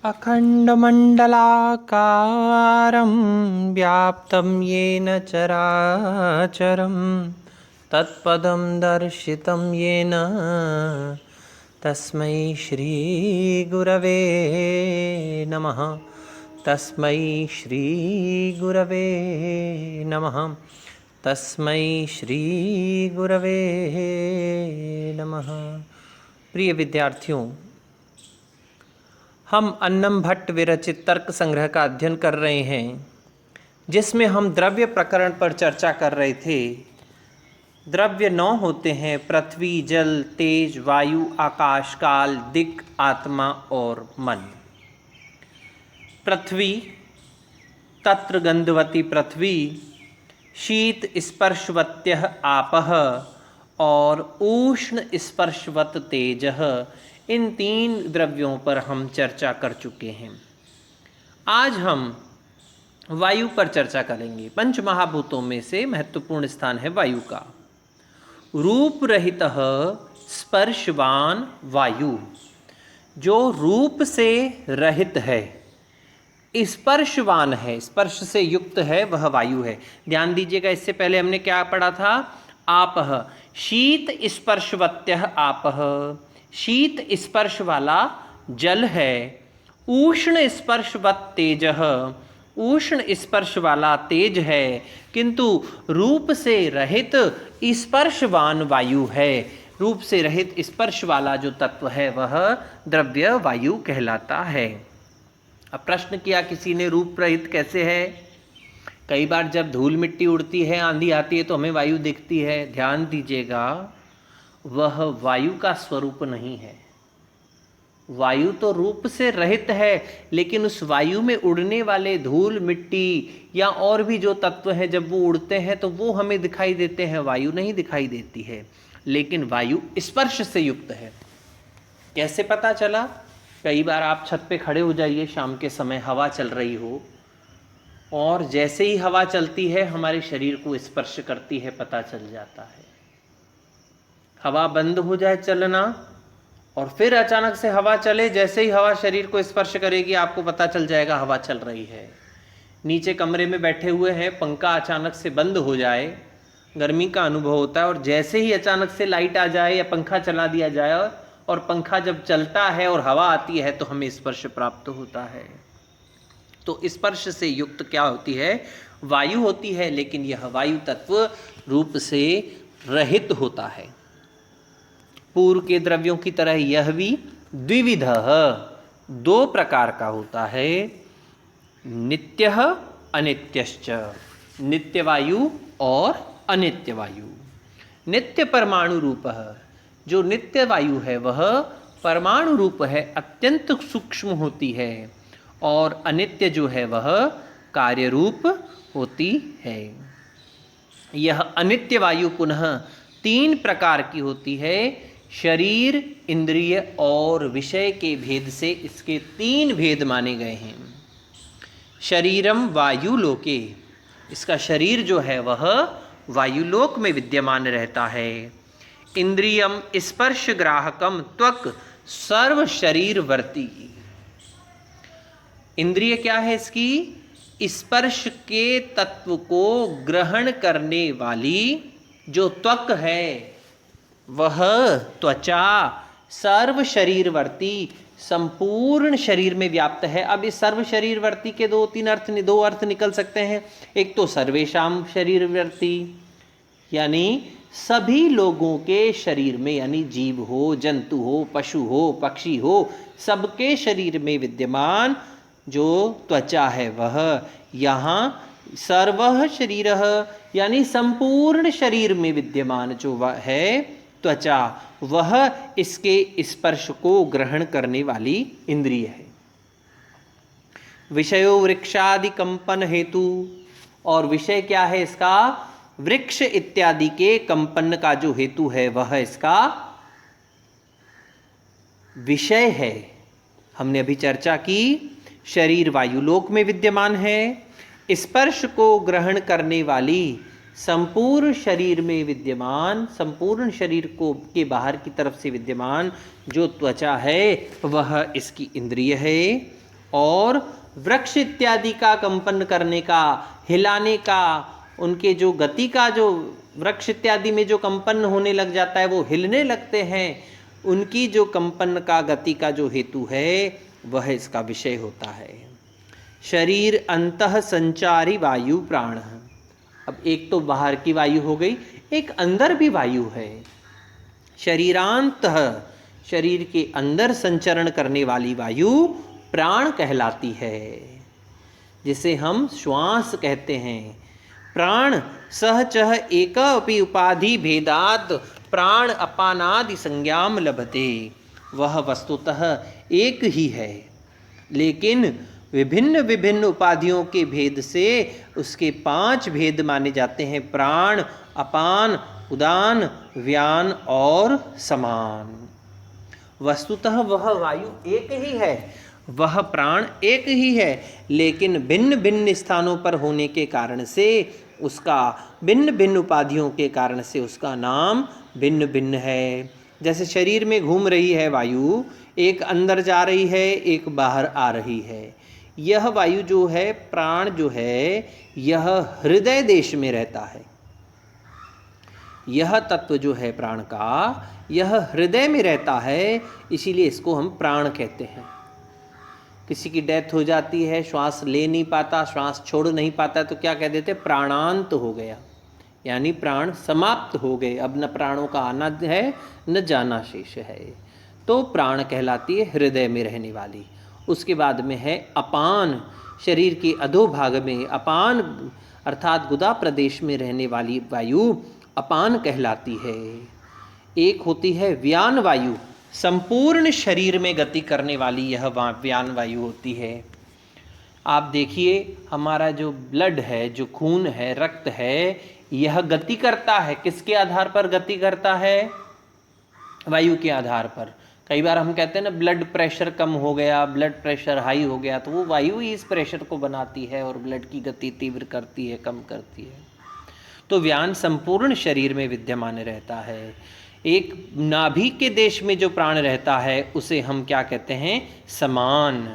अखण्डमण्डलाकारं व्याप्तं येन चराचरं तत्पदं दर्शितं येन तस्मै श्रीगुरवे नमः। तस्मै श्रीगुरवे नमः। तस्मै श्रीगुरवे नमः। प्रिय विद्यार्थियों, हम अन्नम भट्ट विरचित तर्क संग्रह का अध्ययन कर रहे हैं, जिसमें हम द्रव्य प्रकरण पर चर्चा कर रहे थे। द्रव्य 9 होते हैं: पृथ्वी, जल, तेज, वायु, आकाश, काल, दिक्, आत्मा और मन। पृथ्वी, तत्र गंधवती पृथ्वी, शीत स्पर्शवत्यः आपः और उष्ण स्पर्शवत तेजः, इन 3 द्रव्यों पर हम चर्चा कर चुके हैं। आज हम वायु पर चर्चा करेंगे। पंच महाभूतों में से महत्वपूर्ण स्थान है वायु का। रूप रहितः स्पर्शवान वायु, जो रूप से रहित है, स्पर्शवान है, स्पर्श से युक्त है, वह वायु है। ध्यान दीजिएगा, इससे पहले हमने क्या पढ़ा था? आपः, शीत स्पर्शवत्यः आपः, शीत स्पर्श वाला जल है। उष्ण स्पर्शवत तेजः, उष्ण स्पर्श वाला तेज है, किंतु रूप से रहित स्पर्शवान वायु है। रूप से रहित स्पर्श वाला जो तत्व है वह द्रव्य वायु कहलाता है। अब प्रश्न किया किसी ने, रूप रहित कैसे है? कई बार जब धूल मिट्टी उड़ती है, आंधी आती है तो हमें वायु दिखती है। ध्यान दीजिएगा, वह वायु का स्वरूप नहीं है। वायु तो रूप से रहित है, लेकिन उस वायु में उड़ने वाले धूल मिट्टी या और भी जो तत्व हैं, जब वो उड़ते हैं तो वो हमें दिखाई देते हैं, वायु नहीं दिखाई देती है। लेकिन वायु स्पर्श से युक्त है। कैसे पता चला? कई बार आप छत पे खड़े हो जाइए, शाम के समय हवा चल रही हो, और जैसे ही हवा चलती है हमारे शरीर को स्पर्श करती है, पता चल जाता है। हवा बंद हो जाए चलना और फिर अचानक से हवा चले, जैसे ही हवा शरीर को स्पर्श करेगी आपको पता चल जाएगा हवा चल रही है। नीचे कमरे में बैठे हुए हैं, पंखा अचानक से बंद हो जाए, गर्मी का अनुभव होता है, और जैसे ही अचानक से लाइट आ जाए या पंखा चला दिया जाए और पंखा जब चलता है और हवा आती है तो हमें स्पर्श प्राप्त होता है। तो स्पर्श से युक्त क्या होती है? वायु होती है, लेकिन यह वायु तत्व रूप से रहित होता है। पूर्व के द्रव्यों की तरह यह भी द्विविधः, 2 प्रकार का होता है। नित्यः अनित्यश्च, नित्य वायु और अनित्य वायु। नित्य परमाणु रूपः, जो नित्य वायु है वह परमाणु रूप है, अत्यंत सूक्ष्म होती है, और अनित्य जो है वह कार्य रूप होती है। यह अनित्य वायु पुनः 3 प्रकार की होती है। शरीर, इंद्रिय और विषय के भेद से इसके 3 भेद माने गए हैं। शरीरम वायुलोके, इसका शरीर जो है वह वायुलोक में विद्यमान रहता है। इंद्रियम स्पर्श ग्राहकम त्वक सर्व शरीरवर्ती, इंद्रिय क्या है इसकी? स्पर्श के तत्व को ग्रहण करने वाली जो त्वक है वह त्वचा सर्व शरीरवर्ती, संपूर्ण शरीर में व्याप्त है। अब इस सर्व शरीरवर्ती के 2 अर्थ निकल सकते हैं। एक तो सर्वेशाम शरीरवर्ती, यानी सभी लोगों के शरीर में, यानी जीव हो, जंतु हो, पशु हो, पक्षी हो, सबके शरीर में विद्यमान जो त्वचा है वह। यहाँ सर्वः शरीरः, यानी संपूर्ण शरीर में विद्यमान जो वह है त्वचा, वह इसके स्पर्श को ग्रहण करने वाली इंद्रिय है। विषयो वृक्षादि कंपन हेतु, और विषय क्या है इसका? वृक्ष इत्यादि के कंपन का जो हेतु है वह इसका विषय है। हमने अभी चर्चा की, शरीर वायुलोक में विद्यमान है, स्पर्श को ग्रहण करने वाली संपूर्ण शरीर में विद्यमान, संपूर्ण शरीर को के बाहर की तरफ से विद्यमान जो त्वचा है वह इसकी इंद्रिय है। और वृक्ष इत्यादि का कंपन करने का, हिलाने का, उनके जो गति का, जो वृक्ष इत्यादि में जो कंपन होने लग जाता है वो हिलने लगते हैं, उनकी जो कंपन का, गति का जो हेतु है वह इसका विषय होता है। शरीर अंतः संचारी वायु प्राण। अब एक तो बाहर की वायु हो गई, एक अंदर भी वायु है। शरीरांतः, शरीर के अंदर संचरण करने वाली वायु प्राण कहलाती है, जिसे हम श्वास कहते हैं। प्राण सहचः एक अपि उपाधि भेदात् प्राण अपानादि संज्ञाम लभते। वह वस्तुतः एक ही है, लेकिन विभिन्न विभिन्न उपाधियों के भेद से उसके 5 भेद माने जाते हैं: प्राण, अपान, उदान, व्यान और समान। वस्तुतः वह वायु एक ही है, वह प्राण एक ही है, लेकिन भिन्न भिन्न स्थानों पर होने के कारण से उसका, भिन्न भिन्न उपाधियों के कारण से उसका नाम भिन्न भिन्न है। जैसे शरीर में घूम रही है वायु, एक अंदर जा रही है, एक बाहर आ रही है। यह वायु जो है, प्राण जो है, यह हृदय देश में रहता है। यह तत्व जो है प्राण का, यह हृदय में रहता है, इसीलिए इसको हम प्राण कहते हैं। किसी की डेथ हो जाती है, श्वास ले नहीं पाता, श्वास छोड़ नहीं पाता, तो क्या कह देते? प्राणांत हो गया, यानी प्राण समाप्त हो गए, अब न प्राणों का आना है न जाना शेष है। तो प्राण कहलाती है हृदय में रहने वाली। उसके बाद में है अपान, शरीर के अधोभाग में, अपान अर्थात गुदा प्रदेश में रहने वाली वायु अपान कहलाती है। एक होती है व्यान वायु, संपूर्ण शरीर में गति करने वाली यह व्यान वायु होती है। आप देखिए, हमारा जो ब्लड है, जो खून है, रक्त है, यह गति करता है। किसके आधार पर गति करता है? वायु के आधार पर। कई बार हम कहते हैं ना, ब्लड प्रेशर कम हो गया, ब्लड प्रेशर हाई हो गया, तो वो वायु ही इस प्रेशर को बनाती है और ब्लड की गति तीव्र करती है, कम करती है। तो व्यान संपूर्ण शरीर में विद्यमान रहता है। एक नाभि के देश में जो प्राण रहता है उसे हम क्या कहते हैं? समान।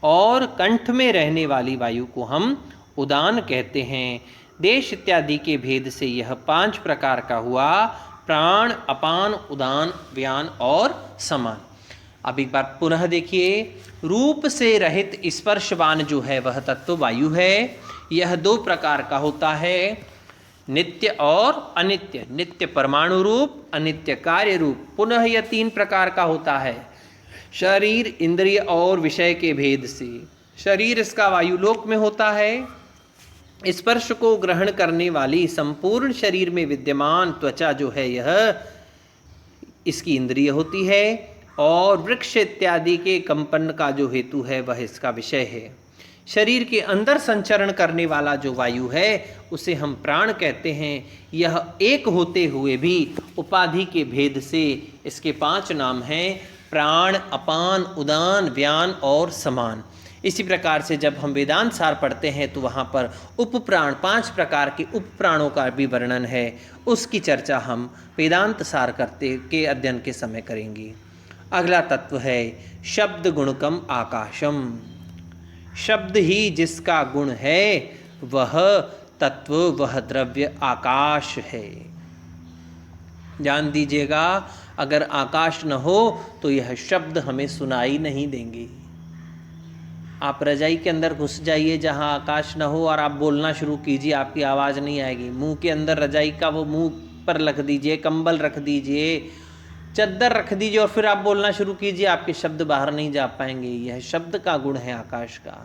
और कंठ में रहने वाली वायु को हम उदान कहते हैं। देश इत्यादि के भेद से यह 5 प्रकार का हुआ: प्राण, अपान, उदान, व्यान और समान। अब एक बार पुनः देखिए, रूप से रहित स्पर्शवान जो है वह तत्व वायु है। यह 2 प्रकार का होता है, नित्य और अनित्य। नित्य परमाणु रूप, अनित्य कार्य रूप। पुनः यह 3 प्रकार का होता है, शरीर, इंद्रिय और विषय के भेद से। शरीर इसका वायुलोक में होता है। स्पर्श को ग्रहण करने वाली संपूर्ण शरीर में विद्यमान त्वचा जो है, यह इसकी इंद्रिय होती है। और वृक्ष इत्यादि के कंपन का जो हेतु है वह इसका विषय है। शरीर के अंदर संचरण करने वाला जो वायु है उसे हम प्राण कहते हैं। यह एक होते हुए भी उपाधि के भेद से इसके 5 नाम हैं: प्राण, अपान, उदान, व्यान और समान। इसी प्रकार से जब हम वेदांत सार पढ़ते हैं तो वहाँ पर उपप्राण, 5 प्रकार के उपप्राणों का भी वर्णन है। उसकी चर्चा हम वेदांत सार के अध्ययन के समय करेंगे। अगला तत्व है शब्द गुणकम आकाशम। शब्द ही जिसका गुण है वह तत्व, वह द्रव्य आकाश है। ध्यान दीजिएगा, अगर आकाश न हो तो यह शब्द हमें सुनाई नहीं देंगे। आप रजाई के अंदर घुस जाइए जहाँ आकाश न हो और आप बोलना शुरू कीजिए, आपकी आवाज़ नहीं आएगी। मुंह के अंदर रजाई का वो मुंह पर रख दीजिए, कंबल रख दीजिए, चद्दर रख दीजिए और फिर आप बोलना शुरू कीजिए, आपके शब्द बाहर नहीं जा पाएंगे। यह शब्द का गुण है आकाश का।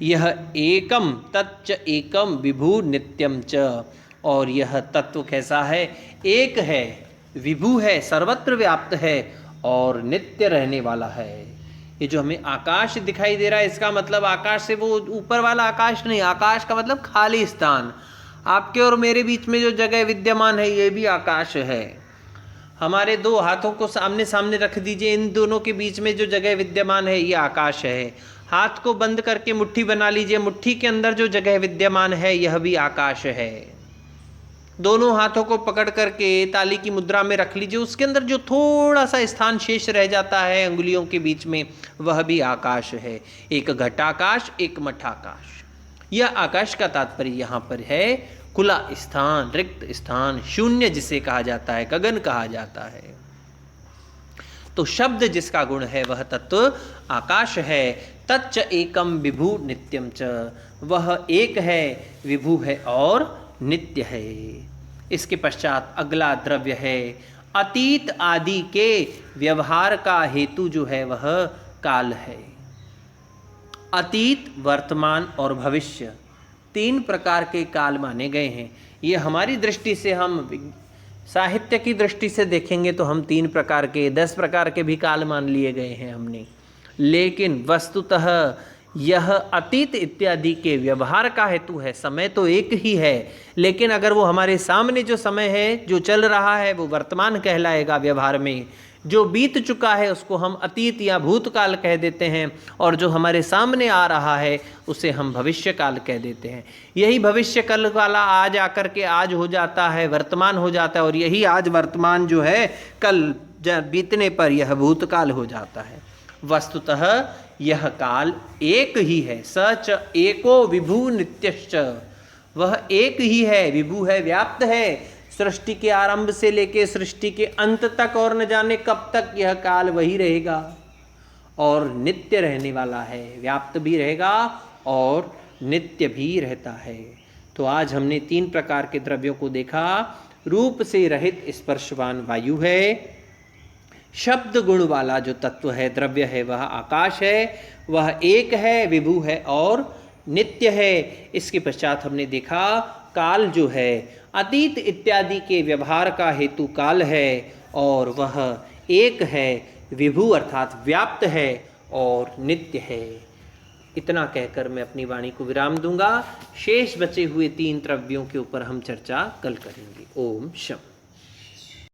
यह एकम तच्च एकम विभु नित्यम च। और यह तत्व कैसा है? एक है, विभु है, सर्वत्र व्याप्त है और नित्य रहने वाला है। ये जो हमें आकाश दिखाई दे रहा है, इसका मतलब आकाश से वो ऊपर वाला आकाश नहीं। आकाश का मतलब खाली स्थान। आपके और मेरे बीच में जो जगह विद्यमान है ये भी आकाश है। हमारे 2 हाथों को सामने सामने रख दीजिए, इन दोनों के बीच में जो जगह विद्यमान है ये आकाश है। हाथ को बंद करके मुट्ठी बना लीजिए, मुट्ठी के अंदर जो जगह विद्यमान है यह भी आकाश है। दोनों हाथों को पकड़ करके ताली की मुद्रा में रख लीजिए, उसके अंदर जो थोड़ा सा स्थान शेष रह जाता है अंगुलियों के बीच में, वह भी आकाश है। एक घटाकाश, एक मठाकाश। यह आकाश का तात्पर्य यहाँ पर है खुला स्थान, रिक्त स्थान, शून्य जिसे कहा जाता है, गगन कहा जाता है। तो शब्द जिसका गुण है वह तत्व आकाश है। तच्च एकम विभु नित्यम च, वह एक है, विभु है और नित्य है। इसके पश्चात अगला द्रव्य है अतीत आदि के व्यवहार का हेतु जो है वह काल है। अतीत, वर्तमान और भविष्य, तीन प्रकार के काल माने गए हैं। ये हमारी दृष्टि से, हम साहित्य की दृष्टि से देखेंगे तो हम 3 प्रकार के, 10 प्रकार के भी काल मान लिए गए हैं हमने, लेकिन वस्तुतः यह अतीत इत्यादि के व्यवहार का हेतु है। समय तो एक ही है, लेकिन अगर वो हमारे सामने जो समय है, जो चल रहा है, वो वर्तमान कहलाएगा व्यवहार में। जो बीत चुका है उसको हम अतीत या भूतकाल कह देते हैं, और जो हमारे सामने आ रहा है उसे हम भविष्यकाल कह देते हैं। यही भविष्यकाल वाला आज आकर के आज हो जाता है, वर्तमान हो जाता है, और यही आज वर्तमान जो है कल बीतने पर यह भूतकाल हो जाता है। वस्तुतः यह काल एक ही है। सच एको विभु नित्यश्च, वह एक ही है, विभु है, व्याप्त है, सृष्टि के आरंभ से लेके सृष्टि के अंत तक, और न जाने कब तक यह काल वही रहेगा, और नित्य रहने वाला है, व्याप्त भी रहेगा और नित्य भी रहता है। तो आज हमने 3 प्रकार के द्रव्यों को देखा। रूप से रहित स्पर्शवान वायु है, शब्द गुण वाला जो तत्व है, द्रव्य है, वह आकाश है, वह एक है, विभु है और नित्य है। इसके पश्चात हमने देखा काल जो है अतीत इत्यादि के व्यवहार का हेतु काल है, और वह एक है, विभु अर्थात व्याप्त है और नित्य है। इतना कहकर मैं अपनी वाणी को विराम दूंगा। शेष बचे हुए 3 द्रव्यों के ऊपर हम चर्चा कल करेंगे। ओम शम।